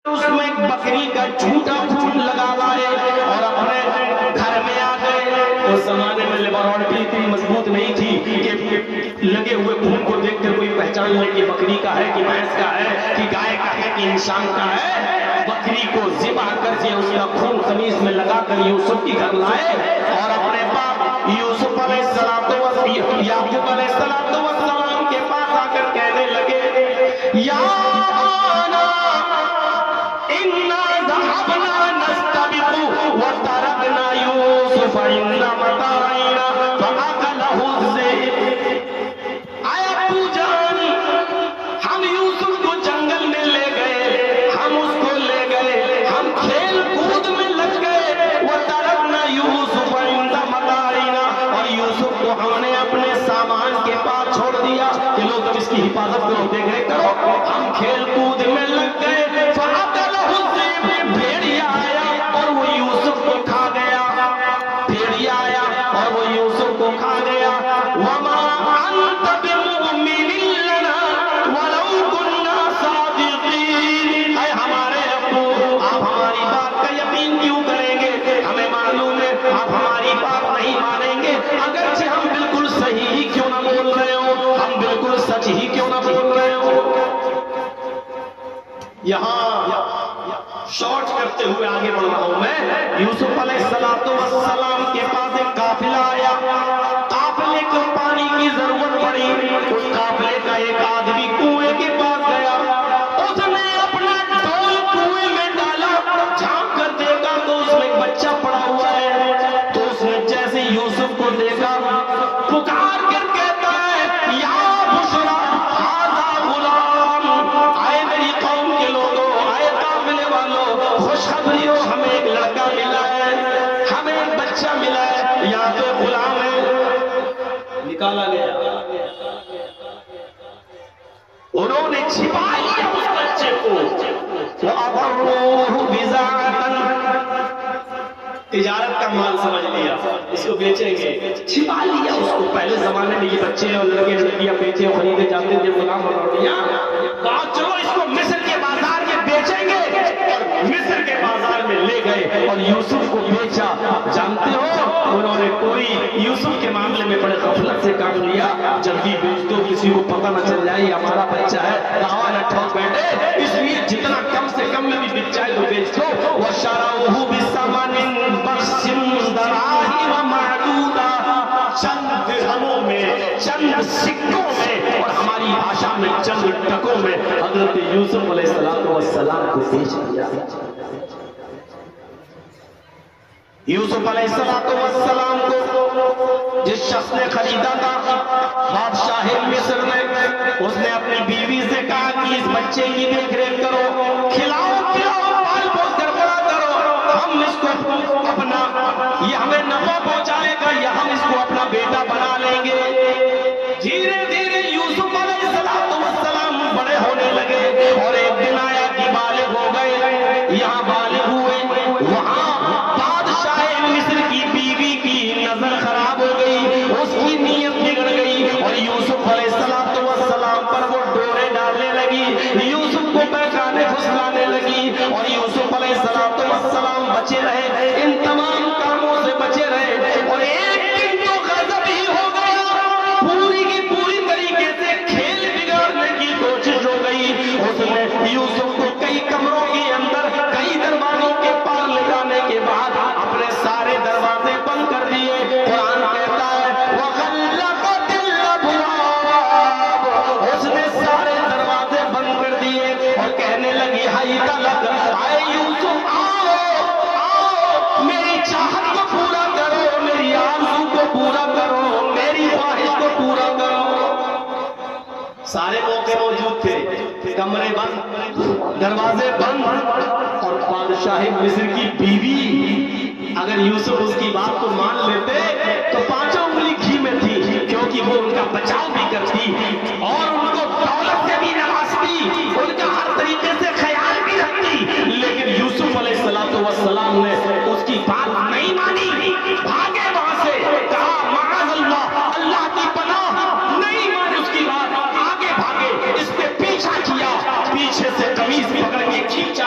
اس میں ایک بکری کا جھوٹا خون لگا لائے اور اپنے گھر میں آ گئے. اس زمانے میں لیبارٹری اتنی مضبوط نہیں تھی کہ لگے ہوئے خون کو دیکھ کر کوئی پہچان لے کہ بکری کا ہے کہ بھینس کا ہے کہ گائے کا ہے کہ انسان کا ہے. بکری کو ذبح کر کے اس کا خون قمیص میں لگا کر یوسف کی گھر لائے اور اپنے باپ یوسف علیہ السلام یعقوب علیہ السلام کے پاس آ کر کہنے لگے یا وَتَرَكْنَا يُوسُفَ عِنْدَ مَتَاعِنَا فَأَكَلَهُ الذِّئْبُ. اے ابو جان، ہم یوسف کو جنگل میں لے گئے، ہم اس کو لے گئے، ہم کھیل کود میں لگ گئے. وَتَرَكْنَا يُوسُفَ عِنْدَ مَتَاعِنَا، اور یوسف کو ہم نے اپنے سامان کے پاس چھوڑ دیا کہ لوگ تم اس کی حفاظت کرو، دیکھ ریکھ کرو. ہم کھیل کود میں لگ گئے. فَأَكَلَهُ الذِّئْبُ، بھیڑیا آیا اور وہ یوسف کو کھا گیا. بھیڑیا آیا اور وہ یوسف کو کھا گیا. وَمَا أَنْتَ بِمُؤْمِنٍ لَنَا وَلَوْ كُنَّا صَادِقِينَ. اے ہمارے ابو، آپ ہماری بات کا یقین کیوں کریں گے؟ ہمیں معلوم ہے آپ ہماری بات نہیں مانیں گے، اگرچہ ہم بالکل صحیح ہی کیوں نہ بول رہے ہو، ہم بالکل سچ ہی کیوں نہ بول رہے ہو. یہاں شارٹ کرتے ہوئے آگے بڑھ رہا ہوں میں. یوسف علیہ السلام کے پاس ایک قافلہ آیا. قافلے کو پانی کی ضرورت پڑی. اس قافلے کا ایک آدمی کنویں کے پاس گیا. اس نے اپنا ڈول کنویں میں ڈالا. جھانک کر دیکھا تو اس میں ایک بچہ پڑا ہوا ہے. تو اس نے جیسے یوسف کو دیکھا پکار کر کہتا ہے یا بشرا ھذا غلام. آئے میری قوم کے لوگوں، آئے قافلے والوں، خوشخبری ہو، ہمیں ایک لڑکا ملا ہے، ہمیں ایک بچہ ملا ہے، یہاں پہ غلام ہے. نکالا گیا. انہوں نے چھپا لیا اس بچے کو. وَأَضَرُّوهُ بِضَاعَةً، تجارت کا مال سمجھ لیا، اس کو بیچیں گے. چھپا لیا اس کو. پہلے زمانے میں یہ بچے اور لڑکے لڑکیاں بیچے اور خریدے جاتے تھے غلام اور لڑکیاں. کہا چلو اس کو مصر کے بازار میں بیچیں گے، اور مصر کے بازار میں لے گئے اور یوسف کو بیچا. جانتے ہو انہوں نے کوئی یوسف کے معاملے میں بڑے غفلت سے کام لیا. جلدی بیچ دو، کسی کو پتہ نہ چل جائے یہ ہمارا بچہ ہے، دعویٰ نہ ٹھوک بیٹھے، اس لیے جتنا کم سے کم میں بھی بیچ جائے تو بیچ دو. وَشَرَوْهُ بِثَمَنٍ بَخْسٍ دَرَاهِمَ مَعْدُودَةٍ، چند درہموں میں، چند سکوں میں، اور ہماری بھاشا میں چند ٹکوں میں حضرت یوسف علیہ السلام کو بیچ دیا. یوسف علیہ السلام کو جس شخص نے خریدا تھا، بادشاہ مصر نے، اس نے اپنی بیوی سے کہا کہ اس بچے کی دیکھ ریکھ کرو، کھلاؤ پلاؤ، پال پوس کر بڑا کرو، ہم اس کو اپنا، یہ ہمیں نفع پہنچائے گا یا ہم اس کو اپنا بیٹا بنا لیں گے. دھیرے دھیرے یوسف علیہ السلام بڑے ہونے لگے اور ایک دن آیا کہ بالغ ہو گئے. یہاں بالغ ہوئے، وہاں مصر کی بیوی کی نظر خراب ہو گئی، اس کی نیت بگڑ گئی اور یوسف علیہ السلام پر وہ ڈورے ڈالنے لگی، یوسف کو بہکانے پھسلانے لگی. اور یوسف علیہ السلام بچے رہے، ان تمام کاموں سے بچے رہے. اور ایک دن تو غضب ہی ہو گیا، پوری کی پوری طریقے سے کھیل بگاڑنے کی کوشش ہو گئی. اس نے یوسف کو کئی کمروں کے اندر کئی دروازوں کے پار لے جانے کے بعد اپنے سارے دروازے بند کر دیے. قرآن کہتا ہے وَغَلَّقَتِ الْأَبْوَابَ، اس نے سارے دروازے بند کر دیے اور کہنے لگی حَيْتَ لَكَ، آئے یوسف آؤ، میری چاہت کو پورا کرو، میری آرزو کو پورا کرو، میری خواہش کو پورا کرو. سارے موقع موجود تھے، کمرے بند، دروازے بند، اور بادشاہ مصر کی بیوی اگر یوسف اس کی بات کو مان لیتے تو پانچوں انگلی گھی میں تھی، کیونکہ وہ ان کا بچاؤ بھی کرتی اور ان کو دولت سے بھی نوازتی، ان کا ہر طریقے سے خیال بھی رکھتی. لیکن یوسف علیہ السلام نے اس کی بات نہیں مانی، بھاگے وہاں سے، کہا معاذ اللہ، اللہ کی پناہ، نہیں مانی اس کی بات. آگے بھاگے، اس پہ پیچھا کیا، پیچھے سے قمیض پکڑ کے کھینچا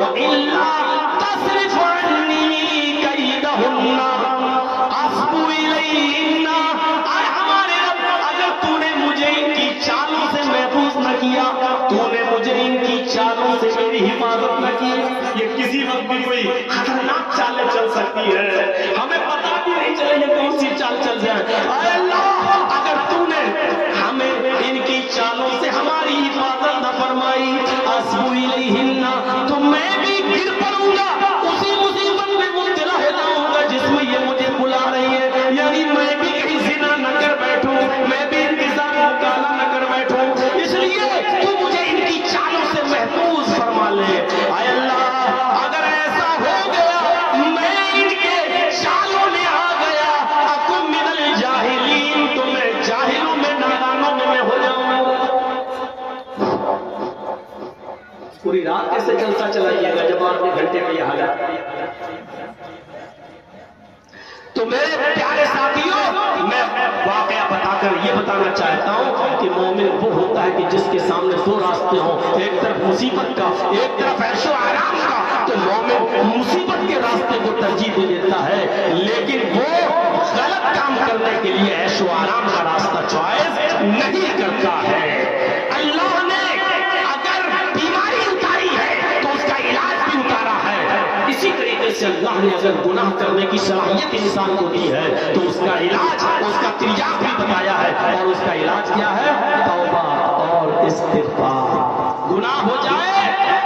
وَإِلَّا تَصْرِفْ عَنِّي كَيْدَهُنَّ أَصْبُ إِلَيْهِنَّ۔ اے ہمارے رب، اگر تو نے مجھے ان کی چالوں سے محفوظ نہ کیا، تو نے مجھے ان کی چالوں سے میری حفاظت نہ کی، یہ کسی وقت بھی کوئی خطرناک چالیں چل سکتی ہے، ہمیں پتہ بھی نہیں چلے یہ کون سی چال چل جائے۔ اے اللہ، اگر تو نے ہمیں ان کی چالوں سے ہماری حفاظت نہ فرمائی، اصبو الیہن، تو میں بھی گر پڑوں گا، اسی مصیبت میں مبتلا ہو جاؤں گا جس میں یہ مجھے بلا رہی ہے، یعنی میں بھی کہیں زنا نہ کر بیٹھوں، میں بھی ان کے ساتھ مکالمہ نہ کر بیٹھوں، اس لیے تو مجھے ان کی چالوں سے محفوظ فرما لے۔ اے اللہ، اگر ایسا ہو گیا میں ان کے چالوں میں آ گیا، اکن من الجاہلین، تو میں جاہلوں میں نادانوں میں ہو جاؤں گا۔ پوری رات کیسے جلسہ چلائیے گا جب آپ نے گھنٹے میں یہ حالت۔ تو میرے پیارے ساتھیوں، میں واقعہ بتا کر یہ بتانا چاہتا ہوں کہ مومن وہ ہوتا ہے کہ جس کے سامنے دو راستے ہوں، ایک طرف مصیبت کا، ایک طرف عیش و آرام کا، تو مومن مصیبت کے راستے کو ترجیح دے دیتا ہے، لیکن وہ غلط کام کرنے کے لیے عیش و آرام کا راستہ چوائس نہیں کرتا ہے۔ اللہ نے اگر بیماری اتاری ہے تو اس کا علاج بھی اتارا ہے، اسی طریقے سے اللہ نے اگر گناہ کرنے کی صلاحیت انسان کو دی ہے تو اس کا علاج، اس کا تریاق بھی بتایا ہے، اور اس کا علاج کیا ہے؟ توبہ اور استغفار۔ گناہ ہو جائے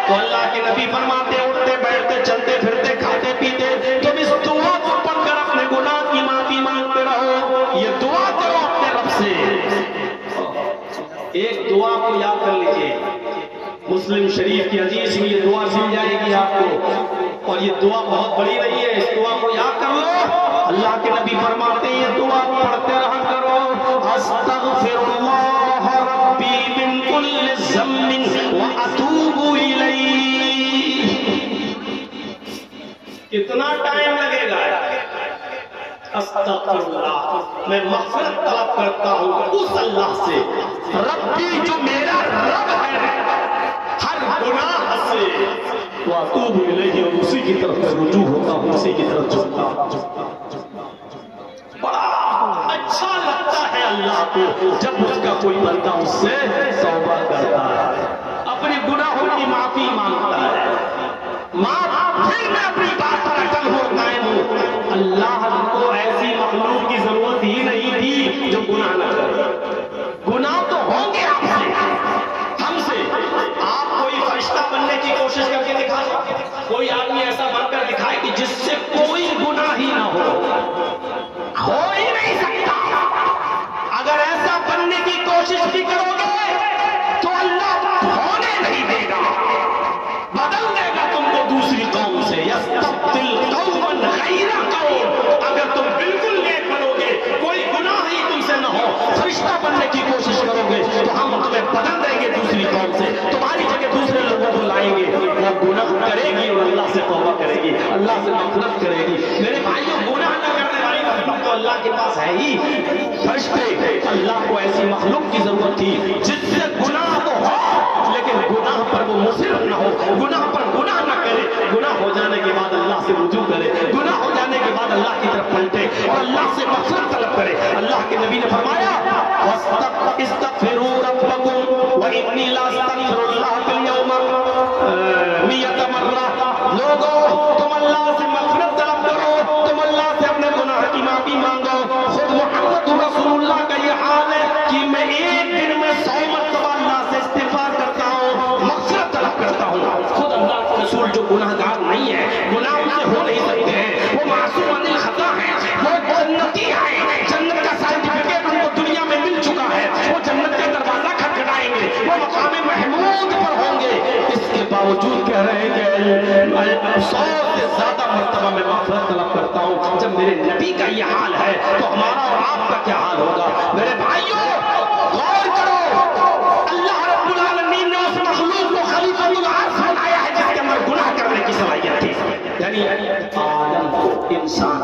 تو اللہ کے نبی فرماتے، اٹھتے بیٹھتے چلتے پھرتے کھاتے پیتے تم اس دعا کو پڑھ کر اپنے گناہ کی معافی مانگتے رہو، یہ دعا کرو اپنے رب سے۔ ایک دعا کو یاد کر لیجئے، مسلم شریف کی حدیث میں یہ دعا مل جائے گی آپ کو، اور یہ دعا بہت بڑی نہیں ہے، اس دعا کو یاد کر لو۔ اللہ کے نبی فرماتے ہیں یہ دعا پڑھتے رہا کرو، استغفر اللہ ربی من کل ذنب واتوب الیہ۔ کتنا ٹائم لگے گا؟ استغفر اللہ، میں مغفرت طلب کرتا ہوں اس اللہ سے، ربی جو میرا رب ہے، ہر گناہ سے، واتوب الیہ، اور اسی کی طرف رجوع ہوتا ہوں، اسی کی طرف جھکتا ہوں۔ بڑا اچھا لگتا ہے اللہ کو جب اس کا کوئی بندہ اس سے توبہ کرتا ہے، اپنے گناہوں کی معافی مانگتا ہے، پھر میں اپنی بات پر اٹل ہو قائم ہوں۔ اللہ کو ایسی مخلوق کی ضرورت ہی نہیں تھی جو گناہ نہ کرے۔ گناہ تو ہوں گے آپ سے، ہم سے، آپ کوئی فرشتہ بننے کی کوشش کر کے دکھا دو، کوئی آدمی ایسا بن کر دکھائے کہ جس سے کوئی گناہ ہی نہ ہو ہی نہیں سکتا۔ اگر ایسا بننے کی کوشش بھی کرو گے تو اللہ ہونے نہیں دے گا، بدل دے گا تم کو دوسری قوم سے، یستبدل قوما غیرکم۔ اگر تم بالکل نیک بنو گے، کوئی گناہ ہی تم سے نہ ہو، فرشتہ بننے کی کوشش کرو گے تو ہم تمہیں بدل دیں گے دوسری قوم سے، تمہاری جگہ دوسرے لوگوں کو لائیں گے، وہ گناہ کرے گی اور اللہ سے توبہ کرے گی، اللہ سے مغفرت کرے گی۔ میرے بھائیوں، گناہ نہ کرنے والی مخلوق تو اللہ کے پاس ہے ہی، فرشتے۔ اللہ کو ایسی مخلوق کی ضرورت تھی جس سے گناہ تو ہو لیکن گناہ پر وہ مصر نہ ہو، گناہ پر گناہ نہ کرے، گناہ ہو جانے کے بعد اللہ سے رجوع کرے، گناہ ہو جانے کے بعد اللہ کی طرف پلٹے اور اللہ سے مغفرت طلب کرے۔ اللہ کے نبی نے فرمایا، استغفروا ربکم وانی لا استغفر اللہ فی اليوم 100 مرہ۔ لوگوں، تم اللہ سے مغفرت طلب کرو، تم اللہ سے اپنے گناہ کی معافی مانگو۔ خود محمد رسول اللہ کا یہ حال ہے کہ میں ایک دن میں 100 مرتبہ اللہ سے استغفار کرتا ہوں، مغفرت طلب کرتا ہوں۔ خود اللہ کے رسول جو گناہ گار نہیں ہے، گناہ ان سے ہو نہیں سکتے ہیں، وہ معصوم عن الخطا ہیں، وہ جنتی ہیں، جنت کا سرٹیفکیٹ ان کو دنیا میں مل چکا ہے، وہ جنت کا دروازہ کھٹکھٹائیں گے، وہ مقام محمود پر ہوں گے۔ اس کے باوجود کہہ رہے ہیں کہ 100 سے زیادہ مرتبہ میں مغفرت طلب کرتا ہوں۔ جب میرے نبی کا یہ حال ہے تو ہمارا اور آپ کا کیا حال ہوگا؟ میرے بھائیوں، غور کرو، اللہ رب العالمین نے اس مخلوق کو خلیفۃ العرش بنایا ہے جس کے اندر گناہ کرنے کی صلاحیت تھی، یعنی آدم کو، انسان۔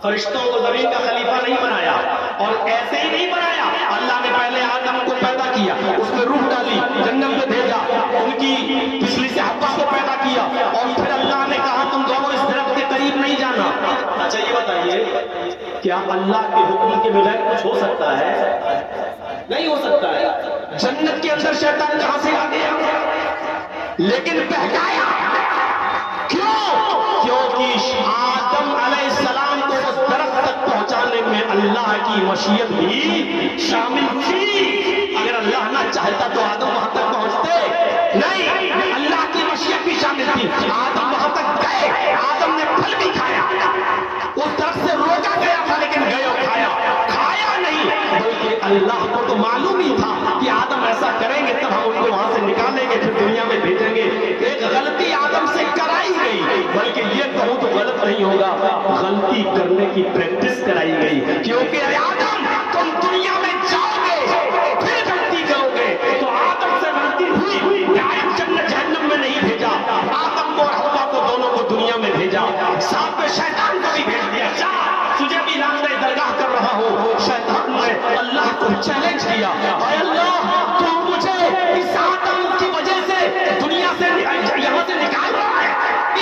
فرشتوں کو زمین کا خلیفہ نہیں بنایا، اور ایسے ہی نہیں بنایا، اللہ نے پہلے آدم کو پیدا کیا، اس میں روح ڈالی، جنت میں بھیجا، ان کی پسلی سے حوا کو پیدا کیا اللہ کے حکم کے بغیر کچھ ہو سکتا ہے؟ نہیں ہو سکتا ہے۔ جنت کے اندر شیطان کہاں سے آ گیا؟ لیکن بہکایا کیوں؟ کیونکہ آدم علیہ السلام کو اس درخت تک پہنچانے میں اللہ کی مشیت بھی شامل تھی۔ اگر اللہ نہ چاہتا تو آدم وہاں تک پہنچتے نہیں، اللہ کی مشیت بھی شامل تھی۔ آدم وہاں تک گئے، آدم نے پھل بھی کھایا، اس درخت سے روکا گیا تھا لیکن گئے اور کھایا نہیں، بلکہ اللہ کو تو معلوم ہی تھا کہ آدم ایسا کریں گے تب ہم ان کو وہاں سے نکالیں گے، پھر دنیا میں بھیجیں گے۔ ایک غلطی آدم سے کرائی گئی، بلکہ یہ کہوں تو غلط نہیں ہوگا، غلطی کرنے کی پریکٹس کرائی گئی، کیونکہ اے آدم تم دنیا میں جاؤ گے پھر غلطی کرو گے، تو آدم سے غلطی ہوئی، ڈائریکٹ جنت جہنم میں نہیں بھیجا، آدم کو اور حوا کو دونوں کو دنیا میں بھیجا، ساتھ میں شیطان کو بھی بھیج دیا۔ جا تجھے بھی راندہ درگاہ کر رہا ہوں۔ شیطان نے اللہ کو چیلنج کیا، اے اللہ تو مجھے اس آدم کی وجہ سے دنیا سے یہاں سے نکال رہا ہے،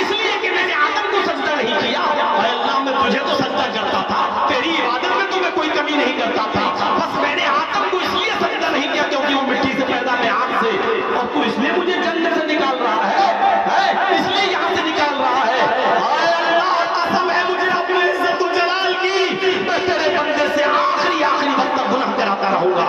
اس لیے کہ میں نے آدم کو سجدہ نہیں کیا۔ اے اللہ میں تجھے تو سجدہ کرتا تھا، تیری عبادت میں تو میں کوئی کمی نہیں کرتا تھا، بس میں نے آدم کو اس لیے سجدہ نہیں کیا کیونکہ وہ مٹی سے پیدا ہے، آگ سے، اور تو اس لیے مجھے جنت سے نکال رہا ہے، اس لیے یہاں سے نکال رہا ہے۔ اے اللہ قسم ہے مجھے اپنے عزت و جلال کی، میں تیرے بندے سے آخری وقت تک گناہ کراتا رہوں گا،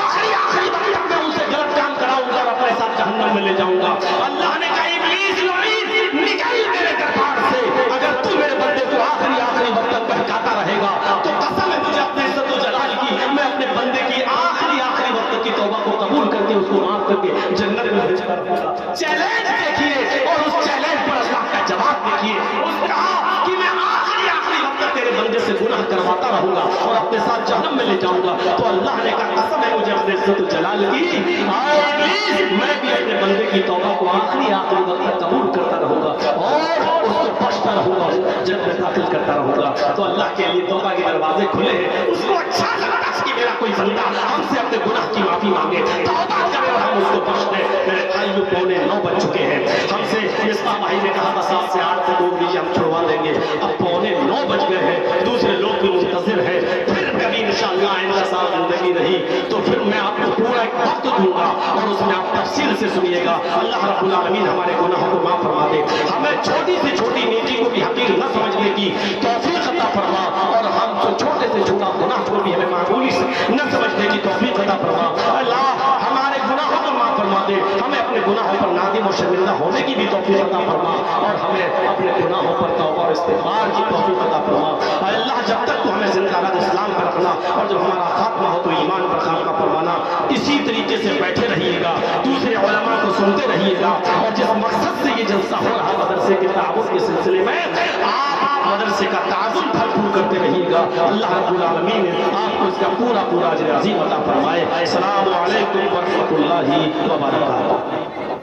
آخری وقت تک میں ان سے غلط کام کراؤں گا اور اپنے ساتھ جہنم میں لے جاؤں گا۔ اللہ نے کہا ابلیس لعین نکل میرے دربار سے، اگر تو میرے بندے کو آخری وقت تک بہکاتا رہے گا تو قسم ہے مجھے اپنے عزت و جلال کی، میں اپنے بندے کی آخری وقت کی توبہ کو قبول کر کے اس کو معاف کر کے جنت میں بھیج کر دوں گا۔ چیلنج دیکھیے اور اس چیلنج پر اللہ کا جواب دیکھیے، اس کہا کہ میں آخری وقت تیرے بندے سے گناہ کرواتا رہوں گا اور اپنے ساتھ جہنم میں لے جاؤں گا، تو اللہ نے کہا قسم ہے مجھے اپنے عزت و جلال کی، اے ابلیس میں بھی اپنے بندے کی توبہ کو آخری وقت تک قبول کرتا رہوں گا اور اس کو بخشتا رہوں گا، جنت میں داخل کرتا رہوں گا۔ تو اللہ کے لیے توبہ کے دروازے کھلے ہیں، اس کو اچھا لگتا ہے کہ میرا کوئی بندہ ہم سے اپنے گناہ کی معافی مانگے، توبہ کرے اور ہم اس کو بخش دیں۔ میرے بھائیوں 9:15 بج چکے ہیں، ہم سے اسلام بھائی نے کہا تھا 7 سے 8 تک دیجیے ہم چھڑوا دیں گے، اب 9:15 بج گئے ہیں، دوسرے لوگ بھی منتظر ہیں، پھر کبھی انشاءاللہ آئندہ سال زندگی نہیں تو پھر میں آپ کو پورا ایک وقت دوں گا اور اس میں آپ تفصیل سے سنیے گا۔ اللہ رب العالمین ہمارے گناہوں کو معاف فرما دے، ہمیں چھوٹی سے چھوٹی نیکی کو بھی حقیر نہ سمجھنے کی توفیق عطا فرما، اور ہم سے چھوٹے سے چھوٹا گناہ کو بھی ہمیں معمولی نہ سمجھنے کی توفیق عطا فرما۔ اللہ ہمارے گناہوں کو معاف فرما دے، ہمیں اپنے گناہوں پر نادم و شرمندہ ہونے کی بھی توفیق عطا فرما، اور ہمیں اپنے گناہوں پر توبہ اور استغفار کی توفیق عطا فرما۔ اے اللہ جب تک تو ہمیں زندہ رہا اسلام پر رکھنا، اور جب ہمارا خاتمہ ہو تو ایمان پر خاتمہ فرمانا۔ اسی طریقے سے بیٹھے رہیے گا، دوسرے علماء کو سنتے رہیے گا، اور جس مقصد سے یہ جلسہ ہو رہا مدرسے کے تعاون کے سلسلے میں آپ مدرسے کا تعاون بھرپور کرتے رہیے گا۔ اللہ رب العالمین آپ کو اس کا پورا اجر عظیم عطا فرمائے۔ السلام علیکم ورحمۃ اللہ وبرکاتہ۔